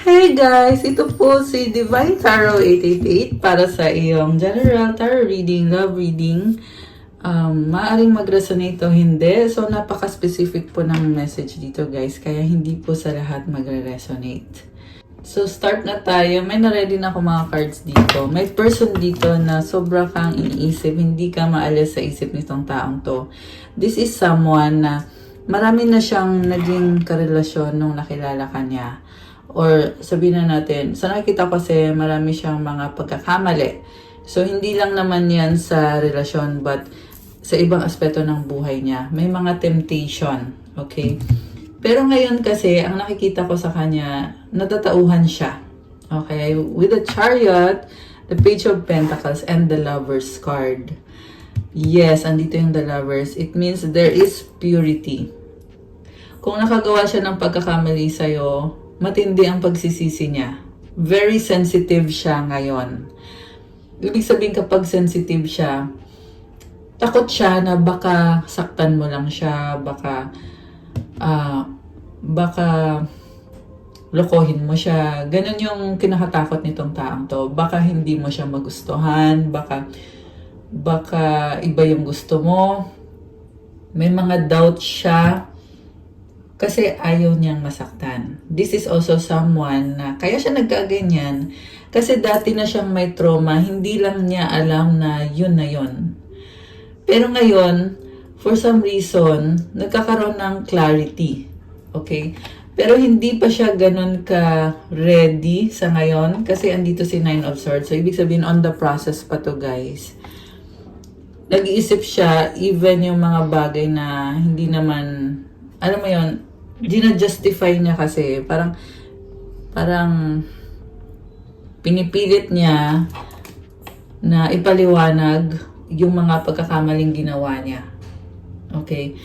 Hey guys! Ito po si Divine Tarot 888 para sa iyong General Tarot Reading, Love Reading. Maaring mag-resonate o hindi. So, napaka-specific po ng message dito guys. Kaya hindi po sa lahat magre-resonate. So, start na tayo. May na-ready na ako mga cards dito. May person dito na sobra kang iniisip. Hindi ka maalis sa isip nitong taong to. This is someone na marami na siyang naging karelasyon nung nakilala ka niya. Or sabihin na natin, sa nakikita ko kasi marami siyang mga pagkakamali. So, hindi lang naman yan sa relasyon, but sa ibang aspeto ng buhay niya. May mga temptation, okay? Pero ngayon kasi, ang nakikita ko sa kanya, natatauhan siya. Okay? With the Chariot, the Page of Pentacles, and the Lover's card. Yes, andito yung the Lovers. It means there is purity. Kung nakagawa siya ng pagkakamali sa'yo, matindi ang pagsisisi niya. Very sensitive siya ngayon. Ibig sabihin kapag sensitive siya, takot siya na baka saktan mo lang siya, baka lokohin mo siya. Ganun yung kinakatakot nitong taong to. Baka hindi mo siya magustuhan, baka iba yung gusto mo. May mga doubt siya. Kasi ayaw niyang masaktan. This is also someone na kaya siya nagkaganyan kasi dati na siyang may trauma, hindi lang niya alam na yun na yun. Pero ngayon, for some reason, nagkakaroon ng clarity. Okay? Pero hindi pa siya ganun ka-ready sa ngayon kasi andito si Nine of Swords. So, ibig sabihin, on the process pa to guys. Nag-iisip siya, even yung mga bagay na hindi naman, alam mo yun, dina-justify niya kasi parang pinipilit niya na ipaliwanag yung mga pagkakamaling ginawa niya. Okay?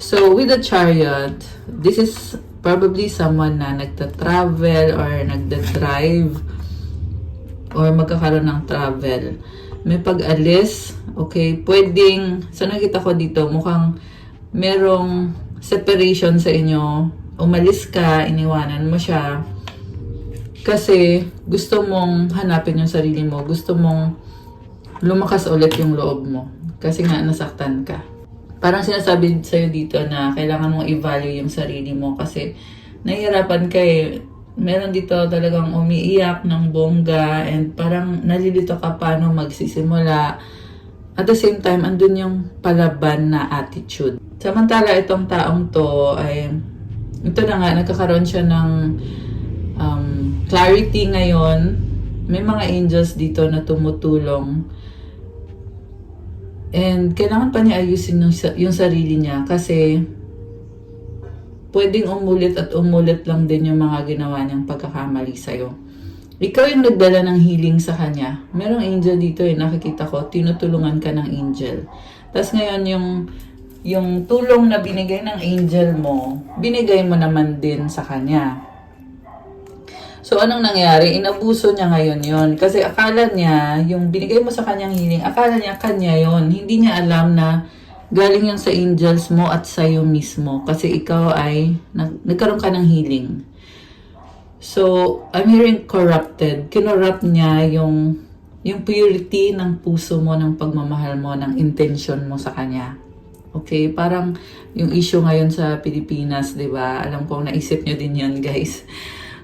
So, with the Chariot, this is probably someone na nagta-travel or nagda-drive or magkakaroon ng travel. May pag-alis, okay? Pwedeng, sa nakita ko dito, mukhang merong separation sa inyo, umalis ka, iniwanan mo siya, kasi gusto mong hanapin yung sarili mo, gusto mong lumakas ulit yung loob mo, kasi nga nasaktan ka. Parang sinasabi sa'yo dito na kailangan mong i-value yung sarili mo, kasi nahihirapan ka eh. Meron dito talagang umiiyak ng bongga, and parang nalilito ka paano magsisimula. At the same time, andun yung palaban na attitude. Samantala, itong taong to ay, ito na nga, nagkakaroon siya ng clarity ngayon. May mga angels dito na tumutulong. And kailangan pa niya ayusin yung sarili niya kasi pwedeng umulit at umulit lang din yung mga ginawa niyang pagkakamali sa'yo. Ikaw yung nagdala ng healing sa kanya. Merong angel dito eh, nakikita ko, tinutulungan ka ng angel. Tapos ngayon yung tulong na binigay ng angel mo, binigay mo naman din sa kanya. So anong nangyari? Inabuso niya ngayon yon. Kasi akala niya, yung binigay mo sa kanyang healing, akala niya kanya yon. Hindi niya alam na galing yun sa angels mo at sa'yo mismo. Kasi ikaw ay nagkaroon ka ng healing. So, I'm hearing corrupted. Kinorrupt niya yung purity ng puso mo, ng pagmamahal mo, ng intention mo sa kanya. Okay? Parang yung issue ngayon sa Pilipinas, di ba? Alam kong naisip nyo din yun, guys.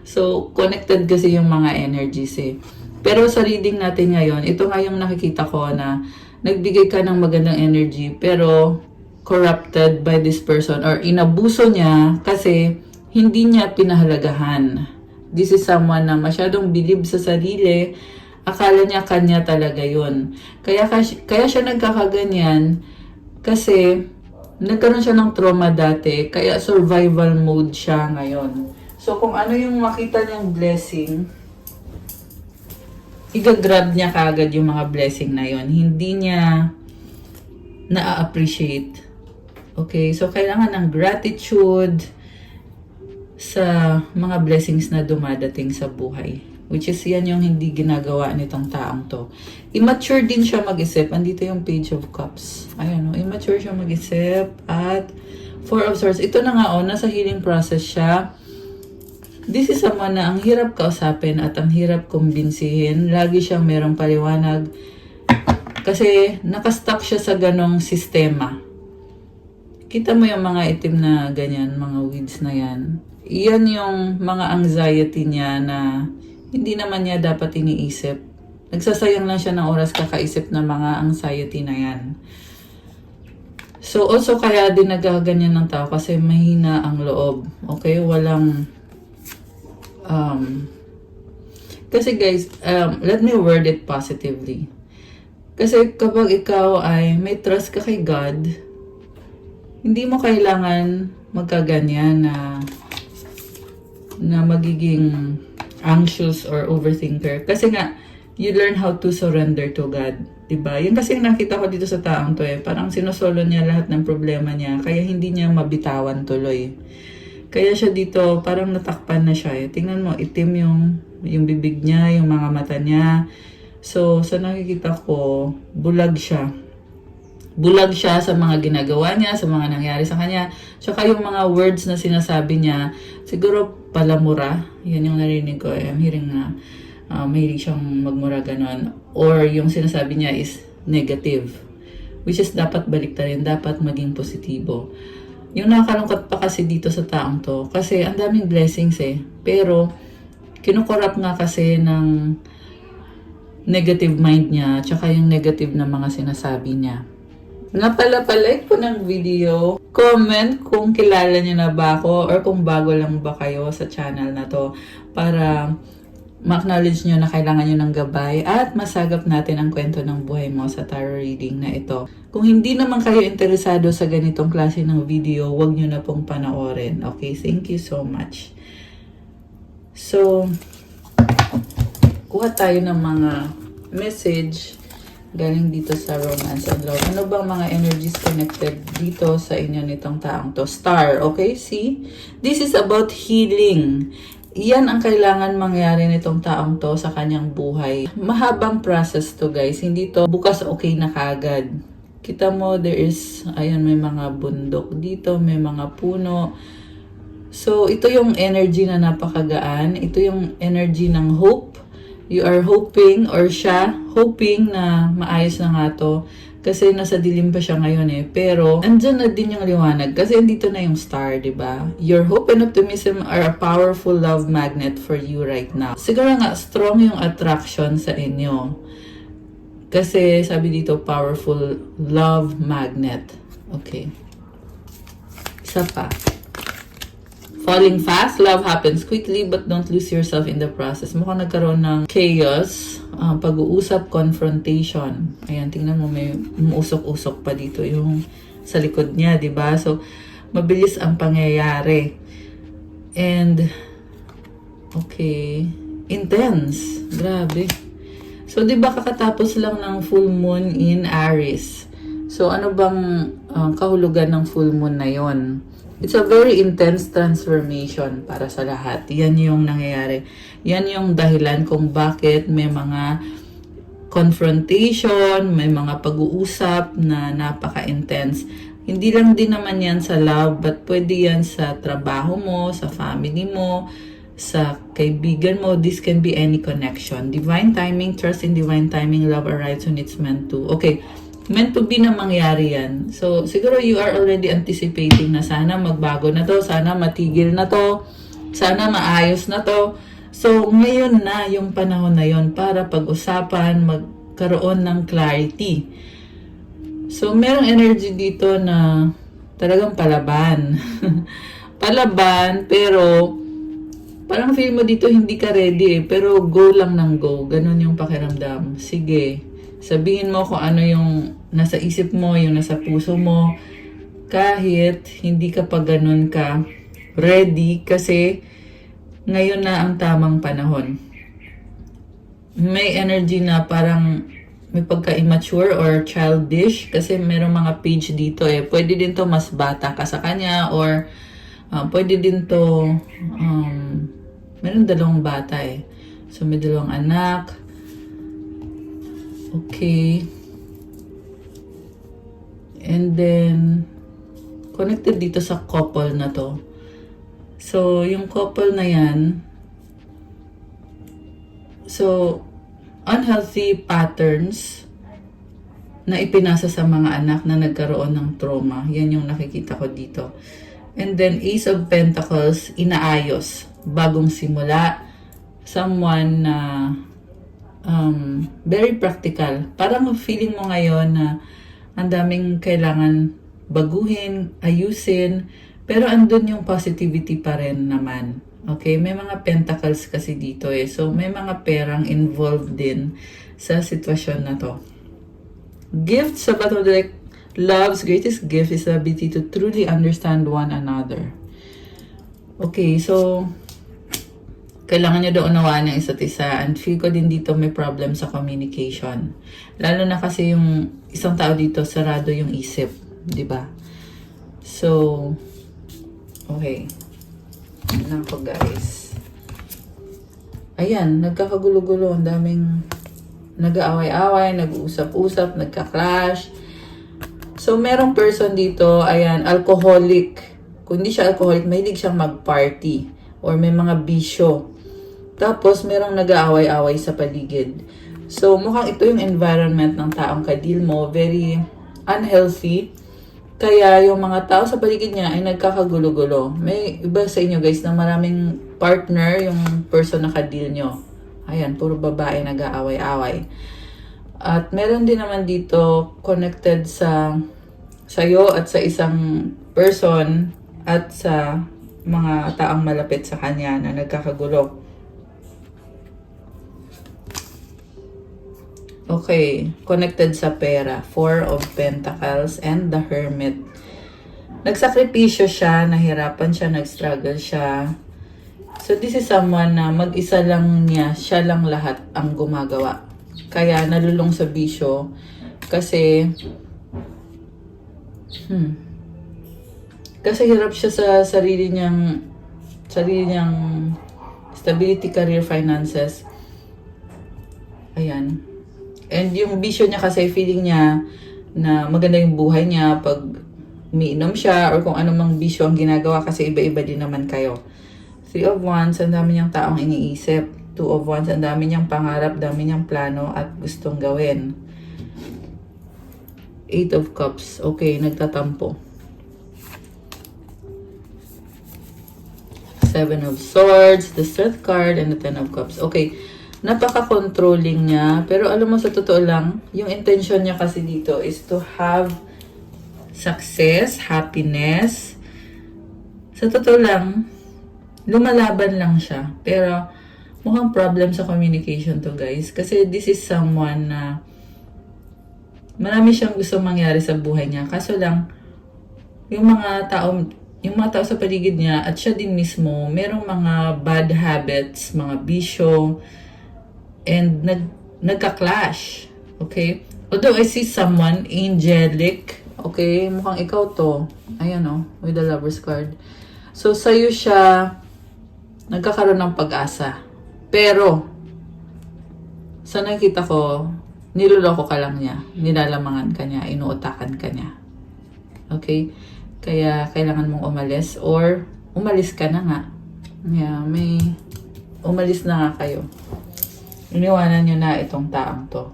So, connected kasi yung mga energies eh. Pero sa reading natin ngayon, ito nga yung nakikita ko na nagbigay ka ng magandang energy, pero corrupted by this person or inabuso niya kasi hindi niya pinahalagahan. This is someone na masyadong believe sa sarili. Akala niya kanya talaga yun. Kaya siya nagkakaganyan kasi nagkaroon siya ng trauma dati. Kaya survival mode siya ngayon. So kung ano yung makita niyang blessing, igagrab niya kagad yung mga blessing na yon. Hindi niya na-appreciate. Okay? So kailangan ng gratitude sa mga blessings na dumadating sa buhay. Which is yan yung hindi ginagawa nitong taong to. Immature din siya mag-isip. Andito yung Page of Cups. Ayan, immature siya mag-isip. At Four of Swords. Ito na nga, nasa healing process siya. This is someone na ang hirap kausapin at ang hirap kumbinsihin. Lagi siyang merong paliwanag. Kasi nakastuck siya sa ganong sistema. Kita mo yung mga itim na ganyan, mga weeds na yan. Iyan yung mga anxiety niya na hindi naman niya dapat iniisip. Nagsasayang lang siya ng oras kakaisip ng mga anxiety na yan. So also kaya din nagaganyan ng tao kasi mahina ang loob. Okay? Walang... kasi guys, let me word it positively. Kasi kapag ikaw ay may trust ka kay God, hindi mo kailangan magkaganyan na magiging anxious or overthinker. Kasi nga, you learn how to surrender to God. Diba? Yun kasi nakita ko dito sa taong to parang sinosolo niya lahat ng problema niya, kaya hindi niya mabitawan tuloy. Kaya siya dito, parang natakpan na siya Tingnan mo, itim yung bibig niya, yung mga mata niya. So, sa nakikita ko, bulag siya. Bulag siya sa mga ginagawa niya, sa mga nangyari sa kanya. Tsaka yung mga words na sinasabi niya, siguro palamura. Yan yung narinig ko. I'm hearing na mahilig siyang magmura ganon. Or yung sinasabi niya is negative. Which is dapat baliktarin, dapat maging positibo. Yung nakakalungkot pa kasi dito sa taong to, kasi ang daming blessings Pero, kinukorap nga kasi ng negative mind niya, tsaka yung negative na mga sinasabi niya. Nga pala, palike po ng video. Comment kung kilala niyo na ba ako or kung bago lang ba kayo sa channel na to para ma-acknowledge niyo na kailangan niyo ng gabay at masagap natin ang kwento ng buhay mo sa tarot reading na ito. Kung hindi naman kayo interesado sa ganitong klase ng video, huwag niyo na pong panoorin. Okay? Thank you so much. So, kuha tayo ng mga message galing dito sa romance and love. Ano bang mga energies connected dito sa inyo nitong taong to? Star, okay? See? This is about healing. Iyan ang kailangan mangyari nitong taong to sa kanyang buhay. Mahabang process to guys. Hindi to bukas okay na kagad. Kita mo, there is, ayan, may mga bundok dito, may mga puno. So, ito yung energy na napakagaan. Ito yung energy ng hope. You are hoping or siya hoping na maayos na nga to. Kasi nasa dilim pa siya ngayon Pero, andyan na din yung liwanag. Kasi andito na yung star, diba? Your hope and optimism are a powerful love magnet for you right now. Siguro nga, strong yung attraction sa inyo. Kasi, sabi dito, powerful love magnet. Okay. Isa pa. Falling fast, love happens quickly but don't lose yourself in the process. Mukhang nagkaroon ng chaos, pag-uusap, confrontation. Ayan, tingnan mo, may umusok-usok pa dito yung sa likod niya, diba? So, mabilis ang pangyayari. And, okay, intense. Grabe. So, diba kakatapos lang ng full moon in Aries? So, ano bang kahulugan ng full moon na yon? It's a very intense transformation para sa lahat. Yan yung nangyayari. Yan yung dahilan kung bakit may mga confrontation, may mga pag-uusap na napaka-intense. Hindi lang din naman yan sa love, but pwede yan sa trabaho mo, sa family mo, sa kaibigan mo. This can be any connection. Divine timing, trust in divine timing, love arrives when it's meant to. Okay. Meant to be na mangyari yan. So, siguro you are already anticipating na sana magbago na to, sana matigil na to, sana maayos na to. So, ngayon na yung panahon na yon para pag-usapan, magkaroon ng clarity. So, merong energy dito na talagang palaban. Palaban, pero parang feel mo dito hindi ka ready pero go lang ng go. Ganon yung pakiramdam. Sige. Sabihin mo kung ano yung nasa isip mo, yung nasa puso mo. Kahit hindi ka pa ganun ka ready kasi ngayon na ang tamang panahon. May energy na parang may pagka-immature or childish kasi merong mga page dito Pwede din to mas bata ka sa kanya or pwede din to meron dalawang bata So may dalawang anak. Okay. And then, connected dito sa couple na to. So, yung couple na yan, so, unhealthy patterns na ipinasa sa mga anak na nagkaroon ng trauma. Yan yung nakikita ko dito. And then, Ace of Pentacles, inaayos. Bagong simula. Someone na very practical. Parang feeling mo ngayon na ang daming kailangan baguhin, ayusin, pero andun yung positivity pa rin naman. Okay? May mga pentacles kasi dito eh. So, may mga perang involved din sa sitwasyon na to. Gift sa bottom of the deck, love's greatest gift is the ability to truly understand one another. Okay, so, kailangan nyo daw unawaan ng isa't isa. And feel ko din dito may problem sa communication. Lalo na kasi yung isang tao dito, sarado yung isip. 'Di ba? So, okay. Ano ko guys. Ayan, nagkakagulo-gulo. Ang daming nag-aaway-away, nag-uusap-usap, nagka-clash. So, merong person dito, ayan, alcoholic. Kung hindi siya alcoholic, mahilig siyang mag-party. Or may mga bisyo. Tapos, merong nag-aaway-away sa paligid. So, mukhang ito yung environment ng taong kadil mo. Very unhealthy. Kaya, yung mga tao sa paligid niya ay nagkakagulo-gulo. May iba sa inyo guys na maraming partner yung person na kadil nyo. Ayan, puro babae nag-aaway-away. At meron din naman dito connected sa sayo at sa isang person at sa mga taong malapit sa kanya na nagkakagulo. Okay, connected sa pera. Four of Pentacles and the Hermit. Nagsakripisyo siya, nahirapan siya, nag-struggle siya. So this is someone na mag-isa lang niya, siya lang lahat ang gumagawa. Kaya nalulong sa bisyo kasi kasi hirap siya sa sarili niyang stability, career, finances. Ayan. And yung bisyo niya kasi feeling niya na maganda yung buhay niya pag umiinom siya or kung anumang bisyo ang ginagawa kasi iba-iba din naman kayo. Three of Wands, ang dami niyang taong iniisip. Two of Wands, ang dami niyang pangarap, dami niyang plano at gustong gawin. Eight of Cups, okay, nagtatampo. Seven of Swords, the Strength card, and the Ten of Cups. Okay, napaka-controlling niya. Pero alam mo, sa totoo lang, yung intention niya kasi dito is to have success, happiness. Sa totoo lang, lumalaban lang siya. Pero mukhang problem sa communication to guys. Kasi this is someone na marami siyang gusto mangyari sa buhay niya. Kaso lang, yung mga tao sa paligid niya at siya din mismo, merong mga bad habits, mga bisyo, and nagka-clash. Okay? Although I see someone angelic, okay, mukhang ikaw to. Ayan o, with the Lover's card. So, sa'yo siya nagkakaroon ng pag-asa. Pero, sa nakita ko, niloloko ka lang niya. Nilalamangan ka niya, inuutakan ka niya. Okay? Kaya, kailangan mong umalis or umalis ka na nga. Yeah, umalis na nga kayo. Iniwanan nyo na itong taong to.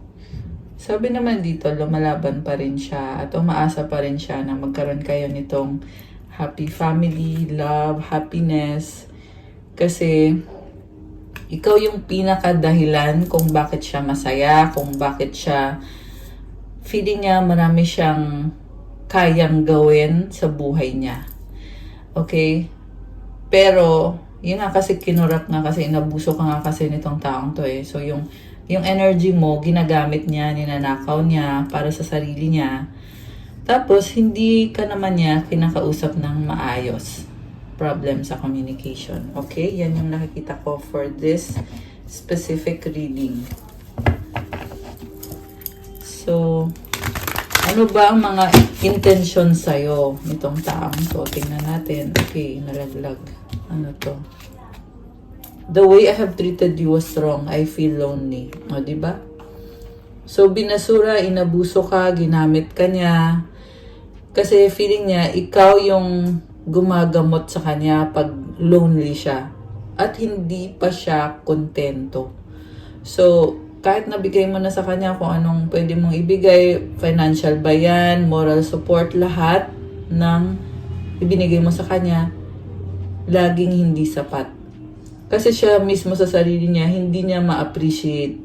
Sabi naman dito, lumalaban pa rin siya at umaasa pa rin siya na magkaroon kayo nitong happy family, love, happiness. Kasi ikaw yung pinakadahilan kung bakit siya masaya, kung bakit siya feeling niya marami siyang kayang gawin sa buhay niya. Okay? Pero yun nga kasi kinurap nga kasi inabuso ka nga kasi nitong taong to eh. So yung energy mo ginagamit niya, ninanakaw niya para sa sarili niya. Tapos hindi ka naman niya kinakausap ng maayos. Problem sa communication. Okay? Yan yung nakikita ko for this specific reading. So, ano ba ang mga intention sa'yo nitong taong to? Tingnan natin. Okay, nalaglag. Ano to? The way I have treated you was wrong. I feel lonely. O, diba? So, binasura, inabuso ka, ginamit ka niya. Kasi feeling niya, ikaw yung gumagamot sa kanya pag lonely siya at hindi pa siya kontento. So, kahit nabigay mo na sa kanya kung anong pwede mong ibigay, financial ba yan, moral support, lahat ng ibinigay mo sa kanya, laging hindi sapat. Kasi siya mismo sa sarili niya, hindi niya ma-appreciate.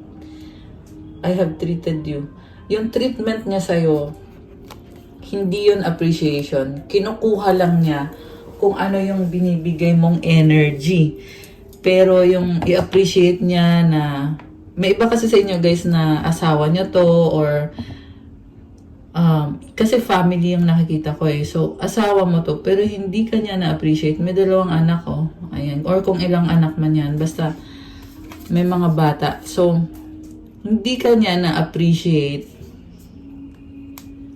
I have treated you. Yung treatment niya sa'yo, hindi yun appreciation. Kinukuha lang niya kung ano yung binibigay mong energy. Pero yung i-appreciate niya na, may iba kasi sa inyo guys na asawa niyo to or kasi family yung nakikita ko eh. So, asawa mo to, pero hindi ka niya na-appreciate. May 2 anak ko. Ayan. Or kung ilang anak man yan. Basta, may mga bata. So, hindi ka niya na-appreciate.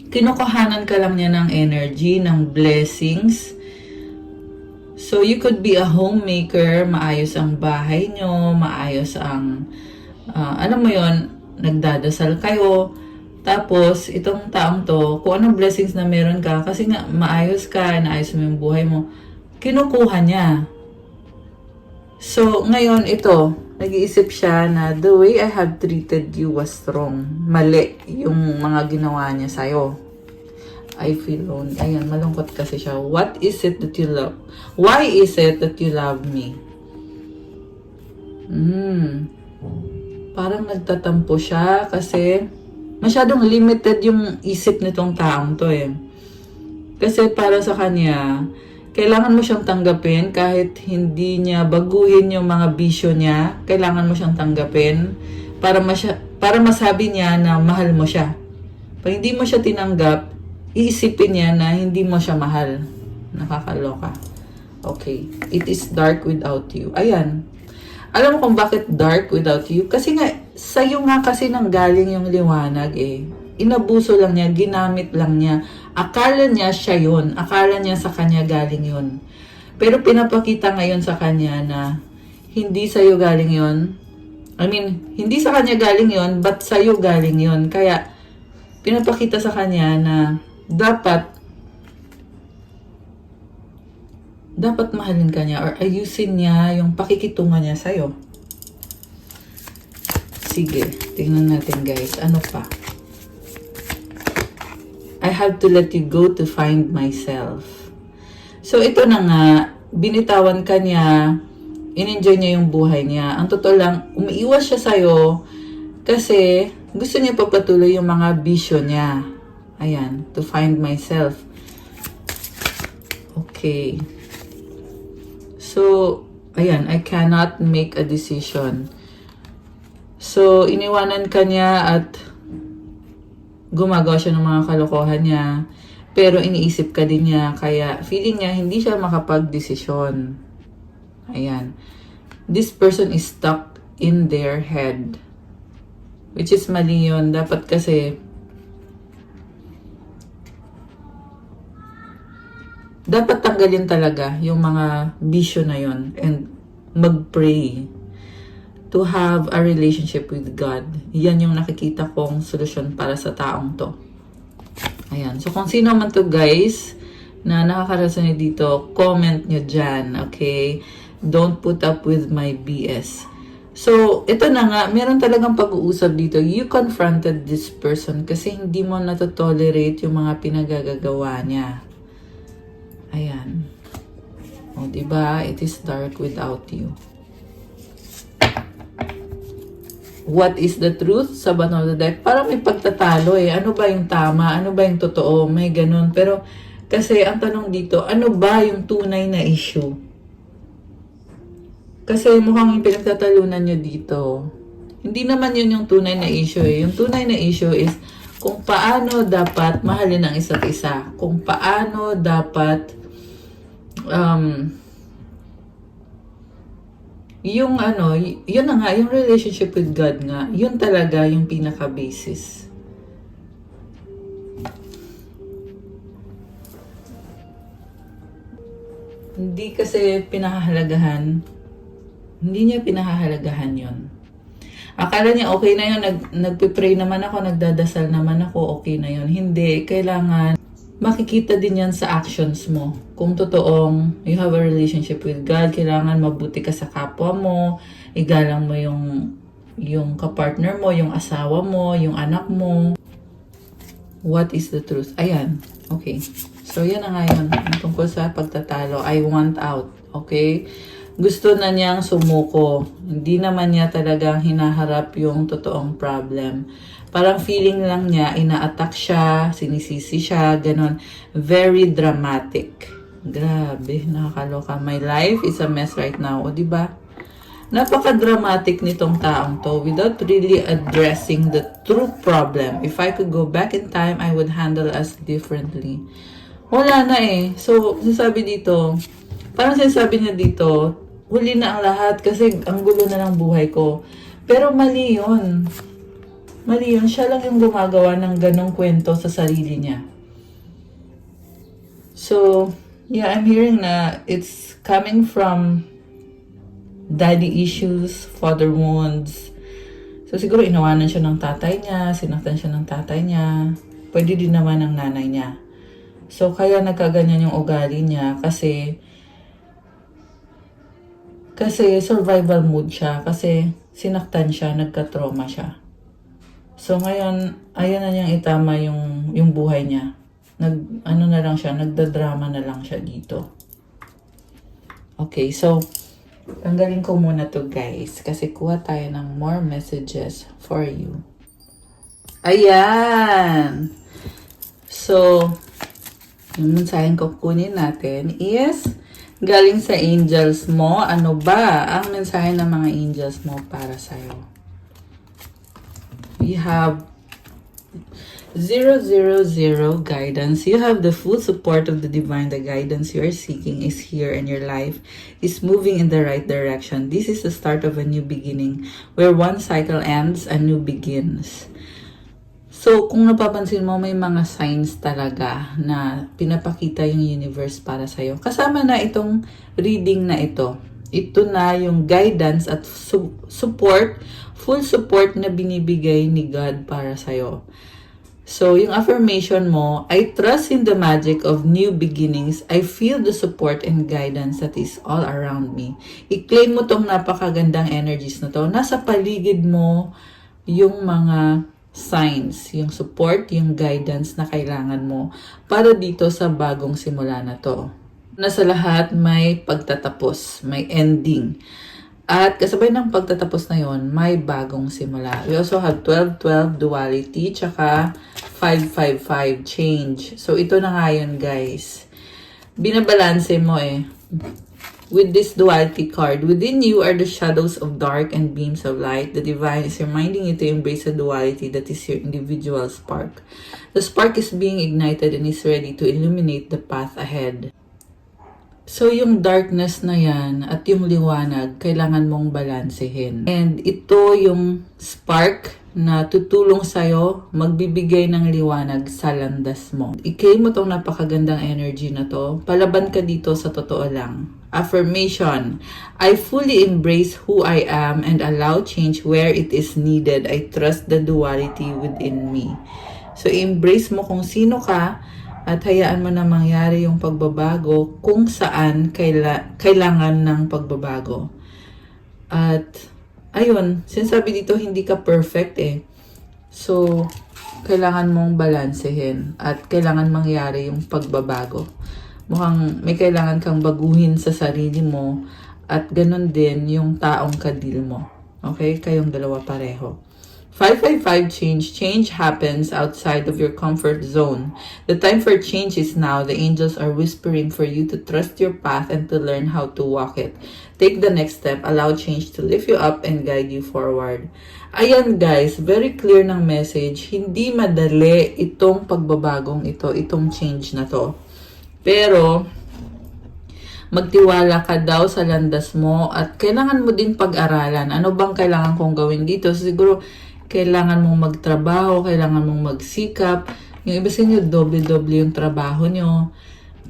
Kinukuhanan ka lang niya ng energy, ng blessings. So, you could be a homemaker. Maayos ang bahay nyo. Maayos ang, alam mo yon, nagdadasal kayo. Tapos, itong taong to, kung anong blessings na meron ka, kasi nga, maayos ka, naayos mo yung buhay mo, kinukuha niya. So, ngayon, ito, nag-iisip siya na the way I have treated you was wrong. Mali yung mga ginawa niya sa'yo. I feel lonely. Ayan, malungkot kasi siya. What is it that you love? Why is it that you love me? Parang nagtatampo siya kasi masyadong limited yung isip nitong taong to eh. Kasi para sa kanya, kailangan mo siyang tanggapin kahit hindi niya baguhin yung mga bisyo niya. Kailangan mo siyang tanggapin para masabi niya na mahal mo siya. Pag hindi mo siya tinanggap, iisipin niya na hindi mo siya mahal. Nakakaloka. Okay. It is dark without you. Ayan. Alam mo kung bakit dark without you? Kasi nga, sa'yo nga kasi nanggaling yung liwanag eh. Inabuso lang niya, ginamit lang niya. Akala niya siya yun. Akala niya sa kanya galing yun. Pero pinapakita ngayon sa kanya na hindi sa'yo galing yun. I mean, hindi sa kanya galing yun, but sa'yo galing yun. Kaya, pinapakita sa kanya na dapat mahalin ka niya or ayusin niya yung pakikitungan niya sa'yo. Sige, tingnan natin guys. Ano pa? I have to let you go to find myself. So, ito na nga, binitawan ka niya, in-enjoy niya yung buhay niya. Ang totoo lang, umiiwas siya sa'yo kasi gusto niya pagpatuloy yung mga bisyo niya. Ayan, to find myself. Okay. So, ayan, I cannot make a decision. So, iniwanan ka niya at gumagawa siya ng mga kalokohan niya. Pero iniisip ka din niya, kaya feeling niya hindi siya makapag-desisyon. Ayan. This person is stuck in their head. Which is mali yun. Dapat kasi dapat tanggalin talaga yung mga bisyo na yun and mag-pray to have a relationship with God. Yan yung nakikita kong solusyon para sa taong to. Ayan. So, kung sino man to guys na nakakarasan dito, comment nyo dyan, okay? Don't put up with my BS. So, ito na nga, meron talagang pag-uusap dito. You confronted this person kasi hindi mo natotolerate yung mga pinagagagawa niya. Ayan. O, diba? It is dark without you. What is the truth? Sa bottom of the deck. Parang may pagtatalo eh. Ano ba yung tama? Ano ba yung totoo? May ganun. Pero, kasi ang tanong dito, ano ba yung tunay na issue? Kasi mukhang yung pinagtatalunan nyo dito. Hindi naman yun yung tunay na issue eh. Yung tunay na issue is kung paano dapat mahalin ang isa't isa. Kung paano dapat yung ano, yun na nga, yung relationship with God nga, yun talaga yung pinaka-basis. Hindi kasi pinahahalagahan, hindi niya pinahahalagahan yun. Akala niya okay na yun, nagpipray naman ako, nagdadasal naman ako, okay na yun. Hindi, kailangan makikita din yan sa actions mo. Kung totoong you have a relationship with God, kailangan mabuti ka sa kapwa mo, igalang mo yung kapartner mo, yung asawa mo, yung anak mo. What is the truth? Ayan. Okay. So, yan na nga yun. Tungkol sa pagtatalo. I want out. Okay? Gusto na niyang sumuko. Hindi naman niya talagang hinaharap yung totoong problem. Parang feeling lang niya, ina-attack siya, sinisisi siya, ganon. Very dramatic. Grabe, nakakaloka. My life is a mess right now. O, diba? Napaka-dramatic nitong taong to without really addressing the true problem. If I could go back in time, I would handle us differently. Wala na eh. So, sinasabi dito, parang sinasabi niya dito, huli na ang lahat kasi ang gulo na ng buhay ko. Pero mali yun. Mali yun. Siya lang yung gumagawa ng ganong kwento sa sarili niya. So, yeah, I'm hearing na it's coming from daddy issues, father wounds. So, siguro inawanan siya ng tatay niya, sinaktan siya ng tatay niya. Pwede din naman ng nanay niya. So, kaya nagkaganyan yung ugali niya kasi survival mood siya. Kasi sinaktan siya, nagka-trauma siya. So, ngayon, ayaw na niyang itama yung buhay niya. Nagdadrama na lang siya dito. Okay, so, tanggalin ko muna to guys. Kasi kuha tayo ng more messages for you. Ayan! So, yung mensaheng kukunin natin is galing sa angels mo. Ano ba ang mensahe ng mga angels mo para sa'yo? We have 000 guidance. You have the full support of the divine. The guidance you are seeking is here and your life is moving in the right direction. This is the start of a new beginning. Where one cycle ends, a new begins. So, kung napapansin mo, may mga signs talaga na pinapakita yung universe para sa'yo. Kasama na itong reading na ito. Ito na yung guidance at support, full support na binibigay ni God para sa'yo. So, yung affirmation mo, I trust in the magic of new beginnings. I feel the support and guidance that is all around me. I-claim mo tong napakagandang energies na to. Nasa paligid mo yung mga signs, yung support, yung guidance na kailangan mo para dito sa bagong simula na to. Nasa lahat may pagtatapos, may ending. At kasabay ng pagtatapos na yon, may bagong simula. We also have 12-12 duality, tsaka 5-5-5 change. So ito na nga yun guys. Binabalanse mo eh. With this duality card, within you are the shadows of dark and beams of light. The divine is reminding you to embrace the duality that is your individual spark. The spark is being ignited and is ready to illuminate the path ahead. So, yung darkness na yan at yung liwanag, kailangan mong balansehin. And ito yung spark na tutulong sa'yo, magbibigay ng liwanag sa landas mo. I-claim mo tong napakagandang energy na to. Palaban ka dito sa totoo lang. Affirmation, I fully embrace who I am and allow change where it is needed. I trust the duality within me. So, embrace mo kung sino ka at hayaan mo na mangyari yung pagbabago kung saan kailangan ng pagbabago. At, ayun, sinasabi dito, hindi ka perfect eh. So, kailangan mong balansehin at kailangan mangyari yung pagbabago. Mukhang may kailangan kang baguhin sa sarili mo at ganun din yung taong kadil mo. Okay? Kayong dalawa pareho. 5-5-5 change. Change happens outside of your comfort zone. The time for change is now. The angels are whispering for you to trust your path and to learn how to walk it. Take the next step. Allow change to lift you up and guide you forward. Ayan guys, very clear ng message. Hindi madali itong pagbabagong ito, itong change na to. Pero, magtiwala ka daw sa landas mo at kailangan mo din pag-aralan. Ano bang kailangan kong gawin dito? So, siguro, kailangan mong magtrabaho, kailangan mong magsikap. Yung iba sa inyo, doble-doble yung trabaho nyo.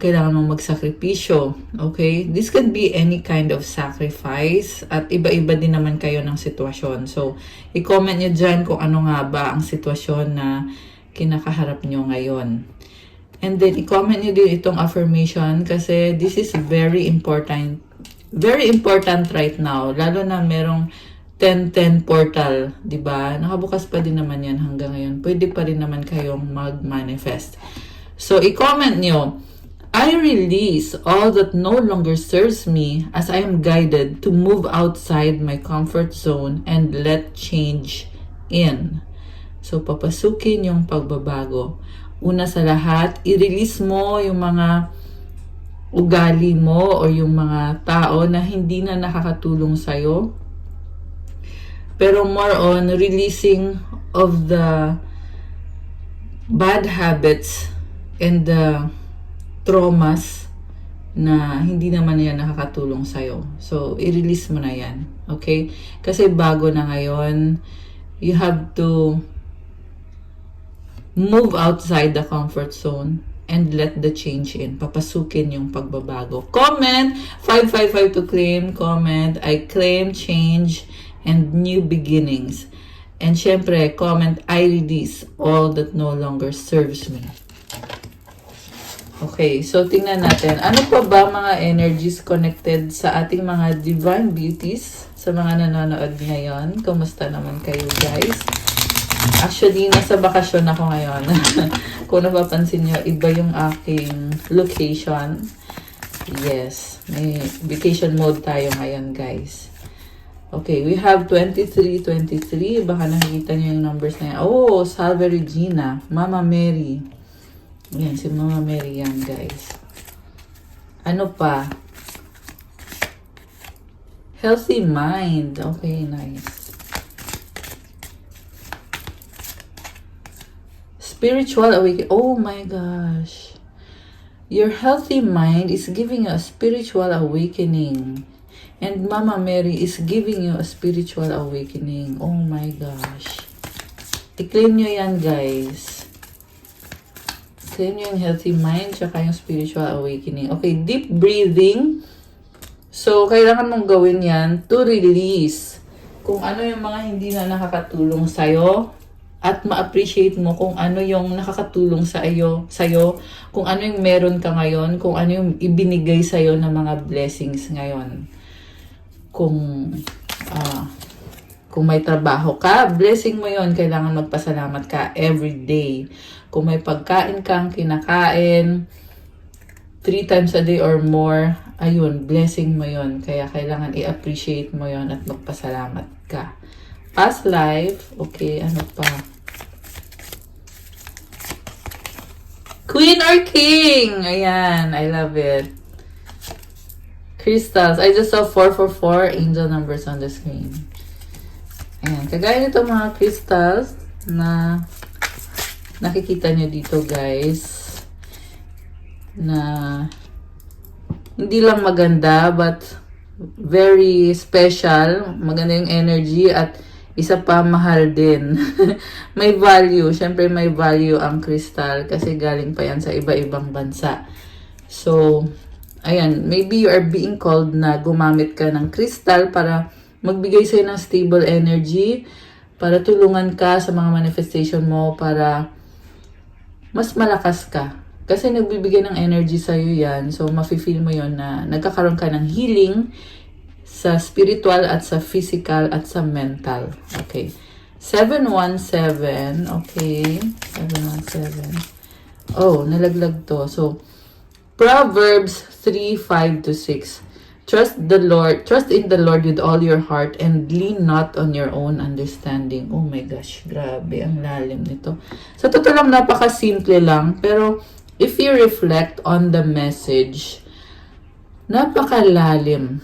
Kailangan mong magsakripisyo. Okay? This can be any kind of sacrifice. At iba-iba din naman kayo ng sitwasyon. So, i-comment nyo dyan kung ano nga ba ang sitwasyon na kinakaharap nyo ngayon. And then, i-comment nyo din itong affirmation kasi this is very important. Very important right now. Lalo na merong 10-10 portal, di ba? Nakabukas pa din naman yan hanggang ngayon. Pwede pa rin naman kayong mag-manifest. So, i-comment nyo, I release all that no longer serves me as I am guided to move outside my comfort zone and let change in. So, papasukin yung pagbabago. Una sa lahat, i-release mo yung mga ugali mo o yung mga tao na hindi na nakakatulong sa'yo. Pero more on releasing of the bad habits and the traumas na hindi naman yan nakakatulong sa'yo. So, i-release mo na yan. Okay? Kasi bago na ngayon, you have to move outside the comfort zone and let the change in. Papasukin yung pagbabago. Comment 555 to claim. Comment I claim change and new beginnings. And syempre, comment I release all that no longer serves me. Okay, so tingnan natin. Ano pa ba mga energies connected sa ating mga divine beauties? Sa mga nanonood ngayon, kumusta naman kayo guys? Actually, nasa bakasyon ako ngayon. Kung napapansin nyo, iba yung aking location. Yes, may vacation mode tayo ngayon, guys. Okay, we have 2323. Baka nakikita nyo yung numbers na yan. Oh, Salve Regina, Mama Mary. Yan, si Mama Mary yan, guys. Ano pa? Healthy mind. Okay, nice. Spiritual awakening. Oh my gosh. Your healthy mind is giving you a spiritual awakening. And Mama Mary is giving you a spiritual awakening. Oh my gosh. I-claim nyo yan, guys. Claim nyo yung healthy mind tsaka yung spiritual awakening. Okay, deep breathing. So, kailangan mong gawin yan to release kung ano yung mga hindi na nakakatulong sa'yo. At ma-appreciate mo kung ano yung nakakatulong sa'yo, kung ano yung meron ka ngayon, kung ano yung ibinigay sa'yo ng mga blessings ngayon. Kung may trabaho ka, blessing mo yon, kailangan magpasalamat ka every day. Kung may pagkain kang kinakain, 3 times a day or more, ayun, blessing mo yon. Kaya kailangan i-appreciate mo yon at magpasalamat ka. Past life, okay, ano pa? Queen or King? Ayan, I love it. Crystals. I just saw 444 angel numbers on the screen. Ayan, kagaya nito mga crystals na nakikita nyo dito guys, na hindi lang maganda but very special. Maganda yung energy at isa pa, mahal din. May value. Siyempre, may value ang crystal kasi galing pa yan sa iba-ibang bansa. So, ayan. Maybe you are being called na gumamit ka ng crystal para magbigay sa'yo ng stable energy, para tulungan ka sa mga manifestation mo, para mas malakas ka. Kasi nagbibigay ng energy sa'yo yan. So, mafe-feel mo yon na nagkakaroon ka ng healing sa spiritual at sa physical at sa mental. Okay. 717. Okay. 717. Oh, nalaglag to. So, Proverbs 3:5-6. Trust in the Lord with all your heart and lean not on your own understanding. Oh my gosh, grabe, ang lalim nito. Sa totoo lang, napaka-simple lang. Pero, if you reflect on the message, napakalalim.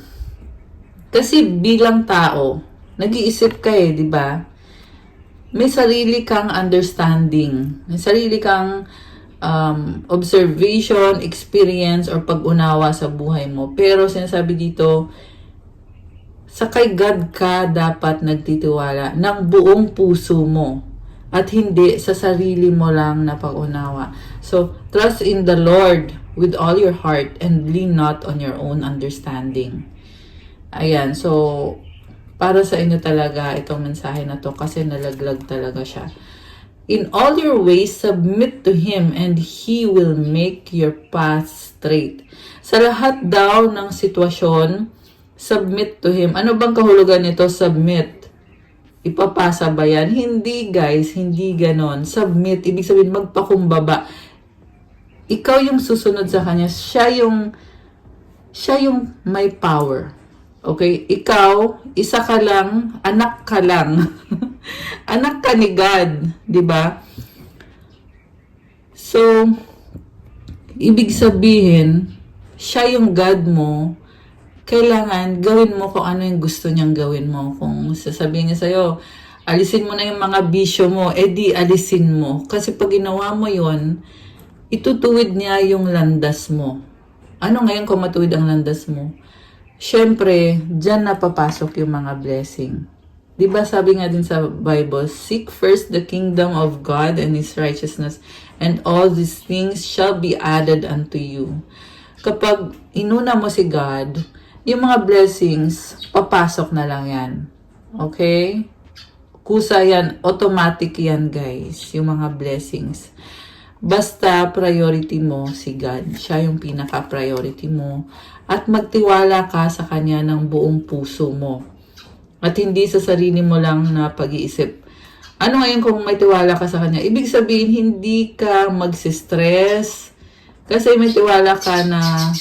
Kasi bilang tao, nag-iisip ka di ba? May sarili kang understanding, may sarili kang observation, experience, or pag-unawa sa buhay mo. Pero sinasabi dito, sa kay God ka dapat nagtitiwala ng buong puso mo at hindi sa sarili mo lang na pag-unawa. So, trust in the Lord with all your heart and lean not on your own understanding. Ayan, so, para sa inyo talaga itong mensahe na to kasi nalaglag talaga siya. In all your ways, submit to Him and He will make your path straight. Sa lahat daw ng sitwasyon, submit to Him. Ano bang kahulugan nito? Submit. Ipapasa ba yan? Hindi guys, hindi ganon. Submit, ibig sabihin magpakumbaba. Ikaw yung susunod sa Kanya. Siya yung may power. Okay? Ikaw, isa ka lang, anak ka lang. Anak ka ni God. Diba? So, ibig sabihin, siya yung God mo, kailangan gawin mo kung ano yung gusto niyang gawin mo. Kung sasabihin niya sa'yo, alisin mo na yung mga bisyo mo, di alisin mo. Kasi pag ginawa mo yon, itutuwid niya yung landas mo. Ano ngayon kung matuwid ang landas mo? Siyempre, dyan na papasok yung mga blessing. Diba sabi nga din sa Bible, seek first the kingdom of God and His righteousness, and all these things shall be added unto you. Kapag inuna mo si God, yung mga blessings, papasok na lang yan. Okay? Kusa yan, automatic yan guys, yung mga blessings. Basta priority mo si God. Siya yung pinaka-priority mo. At magtiwala ka sa Kanya ng buong puso mo. At hindi sa sarili mo lang na pag-iisip. Ano ngayon kung may tiwala ka sa Kanya? Ibig sabihin, hindi ka magsistress. Kasi may tiwala ka na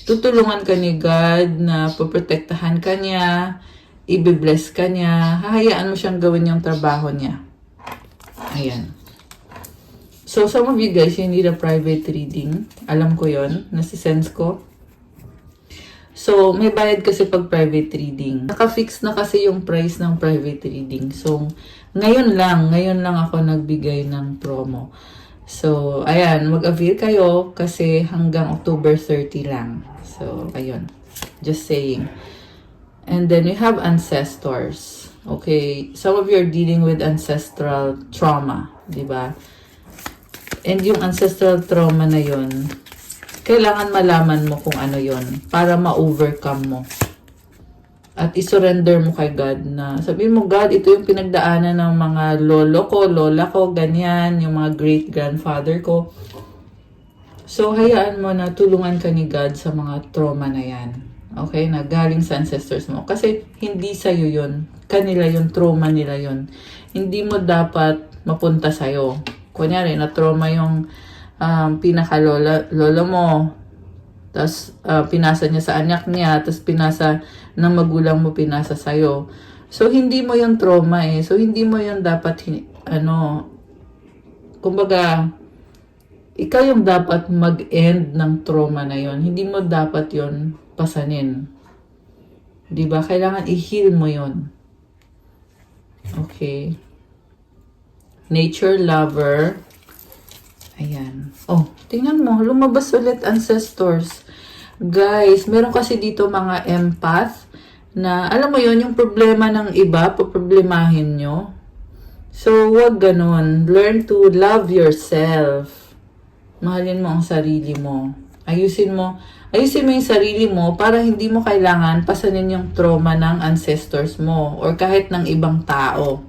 tutulungan ka ni God, na poprotektahan ka niya, i-bless ka niya, hahayaan mo siyang gawin yung trabaho niya. Ayan. So, some of you guys, you need a private reading. Alam ko yon, nasi-sense ko. So, may bayad kasi pag private reading. Naka-fix na kasi yung price ng private reading. So, ngayon lang ako nagbigay ng promo. So, ayan, mag-avail kayo kasi hanggang October 30 lang. So, ayun. Just saying. And then, we have ancestors. Okay, some of you are dealing with ancestral trauma, di ba? And yung ancestral trauma na yun, kailangan malaman mo kung ano yun para ma-overcome mo. At isurrender mo kay God na sabihin mo, God, ito yung pinagdaanan ng mga lolo ko, lola ko, ganyan, yung mga great-grandfather ko. So, hayaan mo na tulungan ka ni God sa mga trauma na yan. Okay? Na galing sa ancestors mo. Kasi hindi sa'yo yun. Kanila yun, trauma nila yun. Hindi mo dapat mapunta sa'yo. Kunyari, na-trauma yung pinaka-lola mo. Tapos, pinasa niya sa anak niya. Tapos, pinasa ng magulang mo, pinasa sa'yo. So, hindi mo yung trauma eh. So, hindi mo yung dapat, kumbaga, ikaw yung dapat mag-end ng trauma na yon. Hindi mo dapat yon pasanin. Diba? Kailangan i-heal mo yon. Okay. Nature lover. Ayan. Oh, tingnan mo. Lumabas ulit ancestors. Guys, meron kasi dito mga empath na, alam mo yon, yung problema ng iba, poproblemahin nyo. So, wag ganon. Learn to love yourself. Mahalin mo ang sarili mo. Ayusin mo yung sarili mo para hindi mo kailangan pasanin yung trauma ng ancestors mo or kahit ng ibang tao.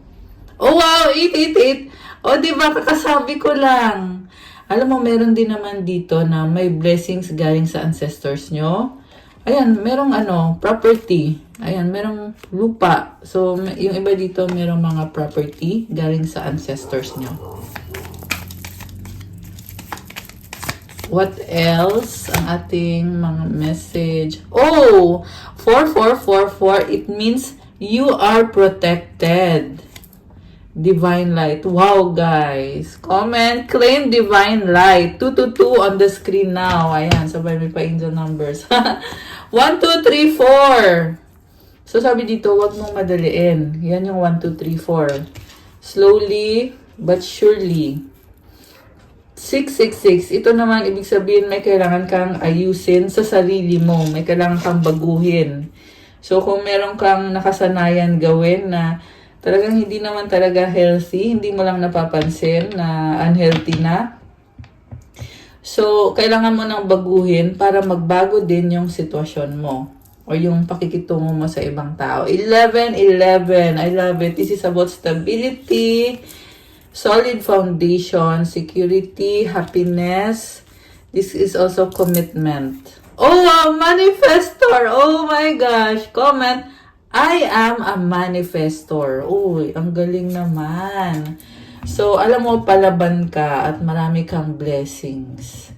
Oh wow, 888. O diba, kakasabi ko lang. Alam mo, meron din naman dito na may blessings galing sa ancestors nyo. Ayan, merong property. Ayan, merong lupa. So, yung iba dito, merong mga property galing sa ancestors nyo. What else? Ang ating mga message. Oh! 4444. It means you are protected. Divine light. Wow, guys. Comment. Claim divine light. 222 on the screen now. Ayan. Sabay may pa-angel numbers. 1, 2, 3, 4. So, sabi dito, wag mong madaliin. Yan yung 1, 2, 3, 4. Slowly, but surely. 666. Ito naman, ibig sabihin, may kailangan kang ayusin sa sarili mo. May kailangan kang baguhin. So, kung meron kang nakasanayan gawin na talagang hindi naman talaga healthy, hindi mo lang napapansin na unhealthy na. So, kailangan mo nang baguhin para magbago din yung sitwasyon mo o yung pakikitungo mo sa ibang tao. 11, 11. I love it. This is about stability. solid foundation, security, happiness. This is also commitment. Oh, a manifestor! Oh my gosh! Comment, I am a manifestor. Uy, ang galing naman. So, alam mo, palaban ka at marami kang blessings.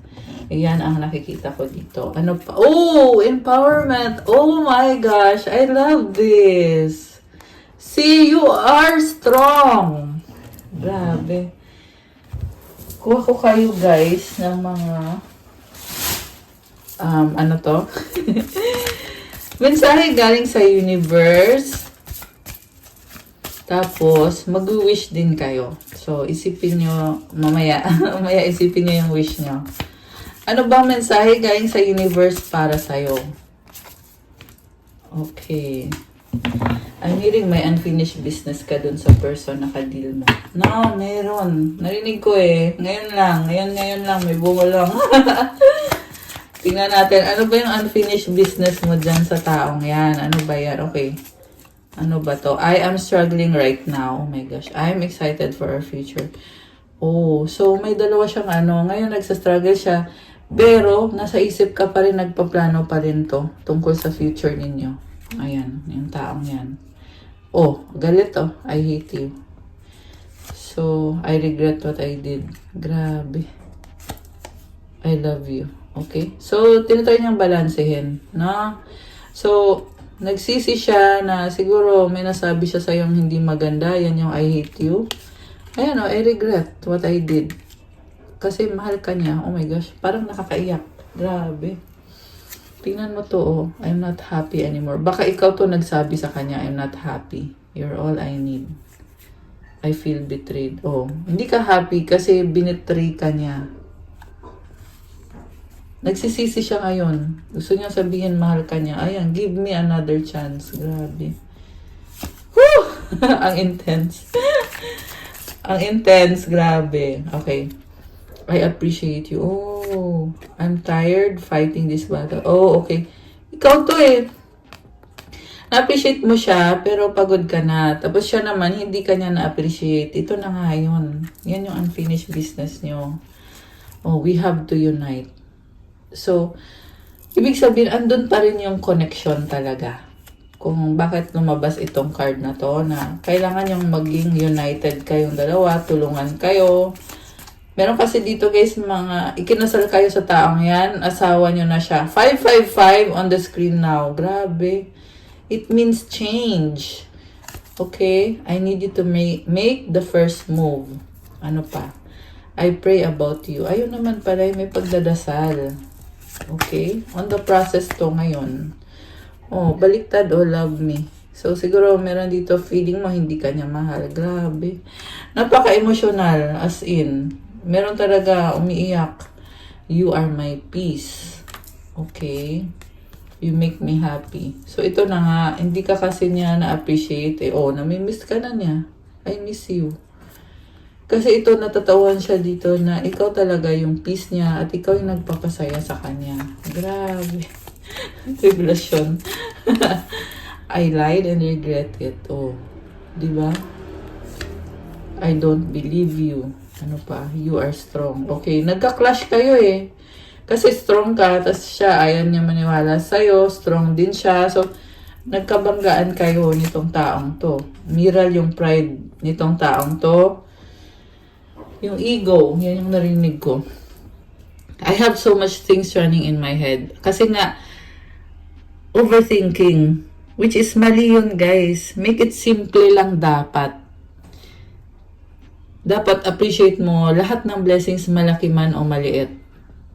Ayan ang nakikita ko dito. Ano pa? Oh, empowerment. Oh my gosh, I love this. See, you are strong. Grabe. Kuha ko kayo guys ng mga ano to? Mensahe galing sa universe. Tapos, mag-wish din kayo. So, isipin nyo, mamaya isipin nyo yung wish nyo. Ano bang mensahe galing sa universe para sa'yo? Okay. I'm hearing may unfinished business ka dun sa person na ka-deal mo. No, meron. Narinig ko eh. Ngayon lang. May bungo lang. Tingnan natin, ano ba yung unfinished business mo dyan sa taong yan? Ano ba yan? Okay. Ano ba to? I am struggling right now. Oh my gosh. I'm excited for our future. Oh, so may dalawa siyang ano. Ngayon nagsastruggle siya. Pero, nasa isip ka pa rin, nagpaplano pa rin to tungkol sa future ninyo. Ayan, yung taong yan. Oh, galit oh. I hate you. So, I regret what I did. Grabe. I love you. Okay? So, tinatry niyang balansehin. No? So, nagsisi siya na siguro may nasabi siya sa yung hindi maganda. Yan yung I hate you. Ayan o, I regret what I did. Kasi mahal ka niya. Oh my gosh. Parang nakakaiyak. Grabe. Tingnan mo to oh. I'm not happy anymore. Baka ikaw to nagsabi sa kanya, I'm not happy. You're all I need. I feel betrayed. Oh, hindi ka happy kasi binitray ka niya. Nagsisisi siya ngayon. Gusto niya sabihin mahal ka niya. Ayan, give me another chance. Grabe. Whew! Ang intense. Ang intense, grabe. Okay. I appreciate you. Oh, I'm tired fighting this battle. Oh, okay. Ikaw to eh. Na-appreciate mo siya, pero pagod ka na. Tapos siya naman, hindi ka niya na-appreciate. Ito na nga yun. Yan yung unfinished business niyo. Oh, we have to unite. So, ibig sabihin, andun pa rin yung connection talaga. Kung bakit lumabas itong card na to, na kailangan yung maging united kayong dalawa, tulungan kayo. Meron kasi dito guys, mga ikinasal kayo sa taong yan, asawa nyo na siya. 555 on the screen now. Grabe. It means change. Okay? I need you to make the first move. Ano pa? I pray about you. Ayun naman pala, may pagdadasal. Okay? On the process to ngayon. Oh, baliktad o love me. So, siguro meron dito feeling mo hindi ka niya mahal. Grabe. Napaka-emotional. As in, meron talaga umiiyak. You are my peace. Okay? You make me happy. So, ito na nga. Hindi ka kasi niya na-appreciate. Oh, namimiss ka na niya. I miss you. Kasi ito, natatawan siya dito na ikaw talaga yung peace niya at ikaw yung nagpapasaya sa kanya. Grabe. Tribulation. I lied and regret it. Oh, di ba? I don't believe you. Ano pa? You are strong. Okay, nagka-clash kayo eh. Kasi strong ka, tas siya ayaw niya maniwala sa'yo. Strong din siya. So, nagkabanggaan kayo nitong taong to. Miral yung pride nitong taong to. Yung ego, yan yung narinig ko. I have so much things running in my head. Kasi nga, overthinking. Which is mali yun, guys. Make it simple lang dapat. Dapat appreciate mo lahat ng blessings, malaki man o maliit.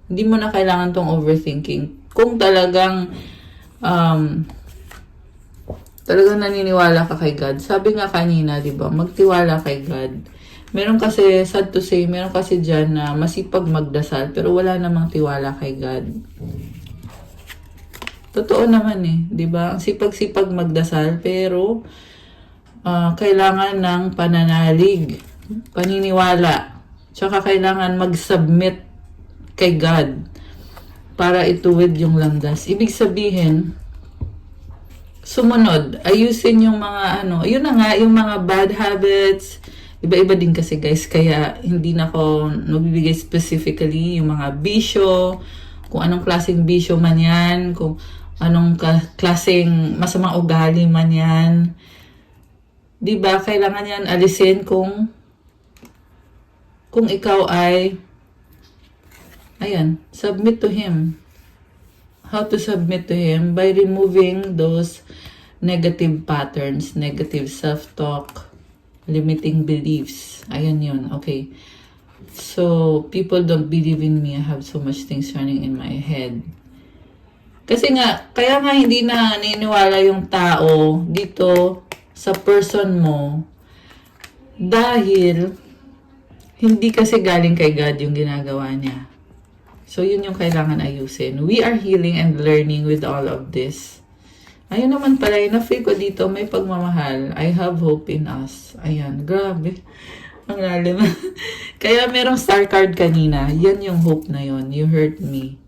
Hindi mo na kailangan tong overthinking. Kung talagang naniniwala ka kay God. Sabi nga kanina, di ba? Magtiwala kay God. Meron kasi, sad to say, meron kasi dyan na masipag magdasal pero wala namang tiwala kay God. Totoo naman eh, di ba? Ang sipag-sipag magdasal pero kailangan ng pananalig, paniniwala, tsaka kailangan mag-submit kay God para ituwid yung landas. Ibig sabihin, sumunod, ayusin yung mga yun na nga, yung mga bad habits, Iba-iba din kasi guys, kaya hindi na ako nabibigay specifically yung mga bisyo, kung anong klaseng bisyo man yan, kung anong klaseng masamang ugali man yan. Diba? Kailangan yan alisin kung ikaw ay, ayan, submit to Him. How to submit to Him? By removing those negative patterns, negative self-talk, limiting beliefs. Ayan yun. Okay. So, people don't believe in me. I have so much things running in my head. Kasi nga, kaya nga hindi na naniniwala yung tao dito sa person mo dahil hindi kasi galing kay God yung ginagawa niya. So, yun yung kailangan ayusin. We are healing and learning with all of this. Ayun naman pala, na-feel ko dito, may pagmamahal. I have hope in us. Ayan, grabe. Ang lalim. Kaya merong star card kanina. Yan yung hope na yun. You hurt me.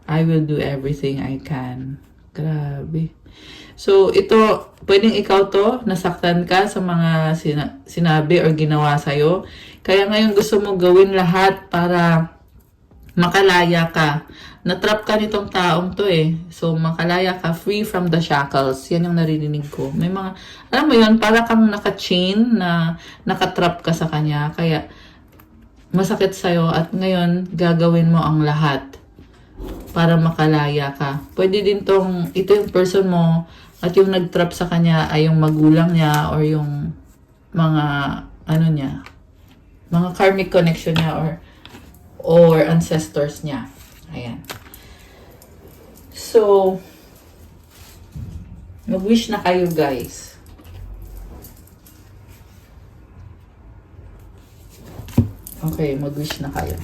I will do everything I can. Grabe. So, ito, pwedeng ikaw to, nasaktan ka sa mga sinabi or ginawa sa'yo. Kaya ngayon gusto mo gawin lahat para makalaya ka. Natrap ka nitong taong to eh. So, makalaya ka, free from the shackles. Yan yung naririnig ko. May mga, alam mo yun, para kang naka-chain na nakatrap ka sa kanya. Kaya, masakit sa'yo at ngayon, gagawin mo ang lahat para makalaya ka. Pwede din tong, ito yung person mo at yung nag-trap sa kanya ay yung magulang niya or yung mga, ano niya, mga karmic connection niya or ancestors niya. Ayan. So, mag-wish na kayo guys. Okay, mag-wish na kayo.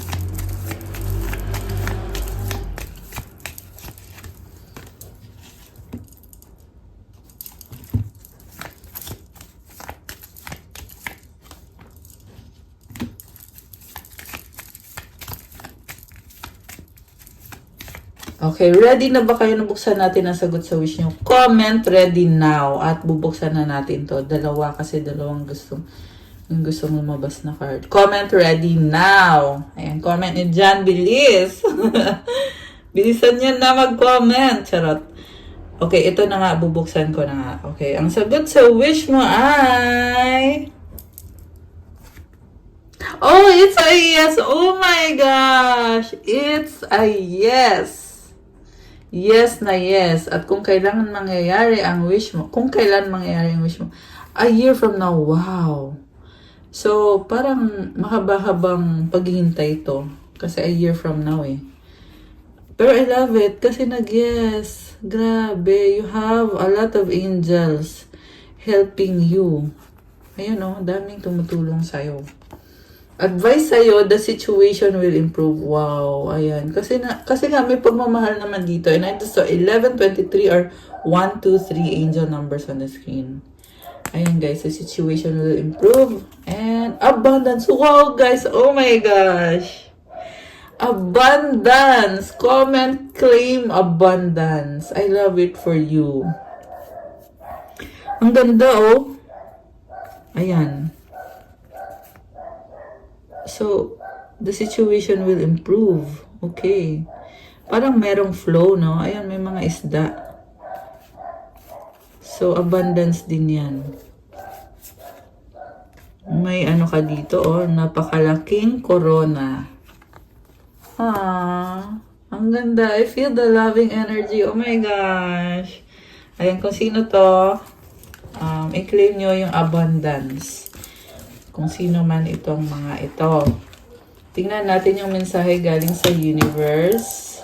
Okay, ready na ba kayo na buksan natin ang sagot sa wish nyo? Comment ready now at bubuksan na natin to. Dalawa kasi dalawang gustong lumabas na card. Comment ready now. Ayan, comment nyo dyan, bilis. Bilisan nyo na mag-comment. Charot. Okay, ito na nga, bubuksan ko na nga. Okay, ang sagot sa wish mo ay... Oh, it's a yes! Oh my gosh! It's a yes! Yes na yes. At kung kailangan mangyayari ang wish mo, kung kailan mangyayari ang wish mo, a year from now, wow. So, parang mahaba-habang paghihintay ito. Kasi a year from now eh. Pero I love it kasi nag-yes. Grabe, you have a lot of angels helping you. Ayun o, daming tumutulong sa'yo. Advice sa'yo, the situation will improve. Wow, ayan. Kasi nga may pagmamahal naman dito. And I just saw 11, 23 or 1, 2, 3 angel numbers on the screen. Ayan guys, the situation will improve. And abundance. Wow guys, oh my gosh. Abundance. Comment, claim abundance. I love it for you. Ang ganda oh. Ayan. So, the situation will improve. Okay. Parang merong flow, no? Ayan, may mga isda. So, abundance din yan. May ano ka dito, oh. Napakalaking corona. Ang ganda. I feel the loving energy. Oh my gosh. Ayan, kung sino to, i-claim nyo yung abundance. Kung sino man itong mga ito. Tingnan natin yung mensahe galing sa universe.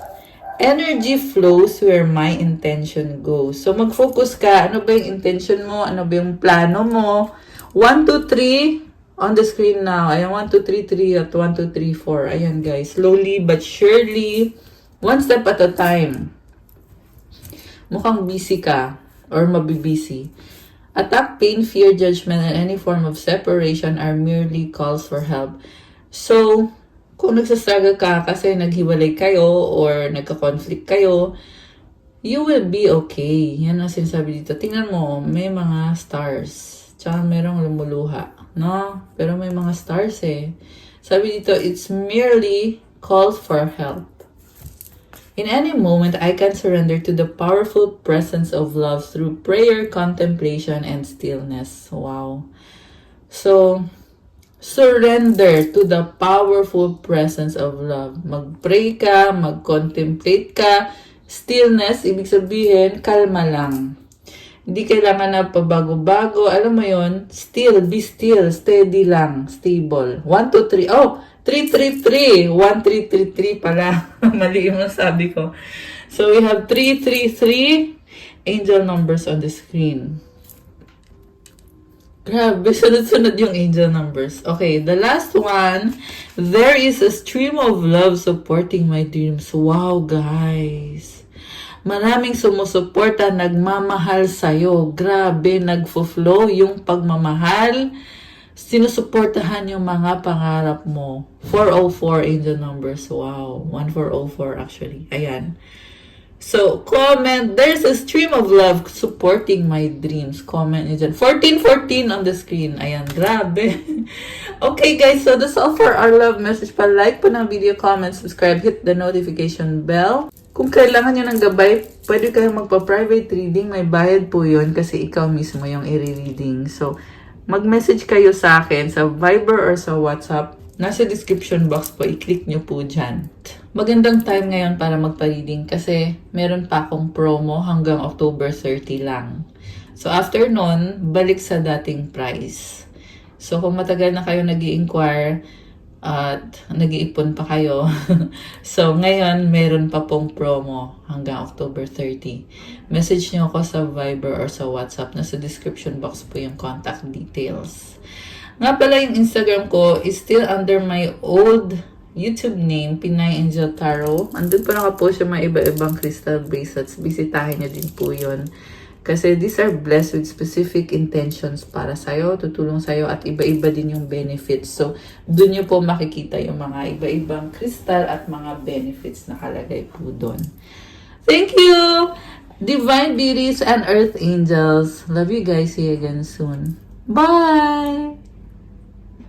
Energy flows where my intention goes. So, mag-focus ka. Ano ba yung intention mo? Ano ba yung plano mo? 1, 2, 3 on the screen now. Ayan, 1, 2, 3, 3 at 1, 2, 3, 4. Ayan, guys. Slowly but surely. One step at a time. Mukhang busy ka or mabibusy. Attack, pain, fear, judgment, and any form of separation are merely calls for help. So, kung nagsastruggle ka kasi naghiwalay kayo or nagka-conflict kayo, you will be okay. Yan ang sinasabi dito. Tingnan mo, may mga stars. Tsaka merong lumuluha. no? Pero may mga stars eh. Sabi dito, it's merely calls for help. In any moment, I can surrender to the powerful presence of love through prayer, contemplation, and stillness. Wow. So, surrender to the powerful presence of love. Mag-pray ka, mag-contemplate ka. Stillness, ibig sabihin, kalma lang. Hindi kailangan na pabago-bago. Alam mo yon, still, be still, steady lang, stable. 1, 2, 3. Oh, 333. 1333 pala. Mali yung sabi ko. So, we have 333 angel numbers on the screen. Grabe, sunod-sunod yung angel numbers. Okay, the last one. There is a stream of love supporting my dreams. Wow, guys. Maraming sumusuporta, nagmamahal sa'yo. Grabe, nagfo-flow yung pagmamahal. Sinusuportahan yung mga pangarap mo. 404 angel numbers. Wow. 1404 actually. Ayan. So, comment. There's a stream of love supporting my dreams. Comment nyo dyan. 1414 on the screen. Ayan. Grabe. Okay guys. So, that's all for our love message. Pa-like po ng video, comment, subscribe, hit the notification bell. Kung kailangan nyo ng gabay, pwede kayong magpa-private reading. May bayad po yun kasi ikaw mismo yung i-reading. So, mag-message kayo sa akin sa Viber or sa WhatsApp. Nasa description box po, i-click nyo po dyan. Magandang time ngayon para magpa-reading kasi meron pa akong promo hanggang October 30 lang. So after nun, balik sa dating price. So kung matagal na kayo nag-i-inquire at nag-iipon pa kayo, so ngayon meron pa pong promo hanggang October 30. Message nyo ako sa Viber or sa WhatsApp. Nasa description box po yung contact details. Nga pala yung Instagram ko is still under my old YouTube name, Pinay Angel Tarot. Andun pa nakapost yung mga iba-ibang crystal bracelets. Bisitahin nyo din po yun. Kasi these are blessed with specific intentions para sa'yo, tutulong sa'yo, at iba-iba din yung benefits. So, dun nyo po makikita yung mga iba-ibang crystal at mga benefits na nakalagay po dun. Thank you! Divine Beauties and Earth Angels. Love you guys. See you again soon. Bye!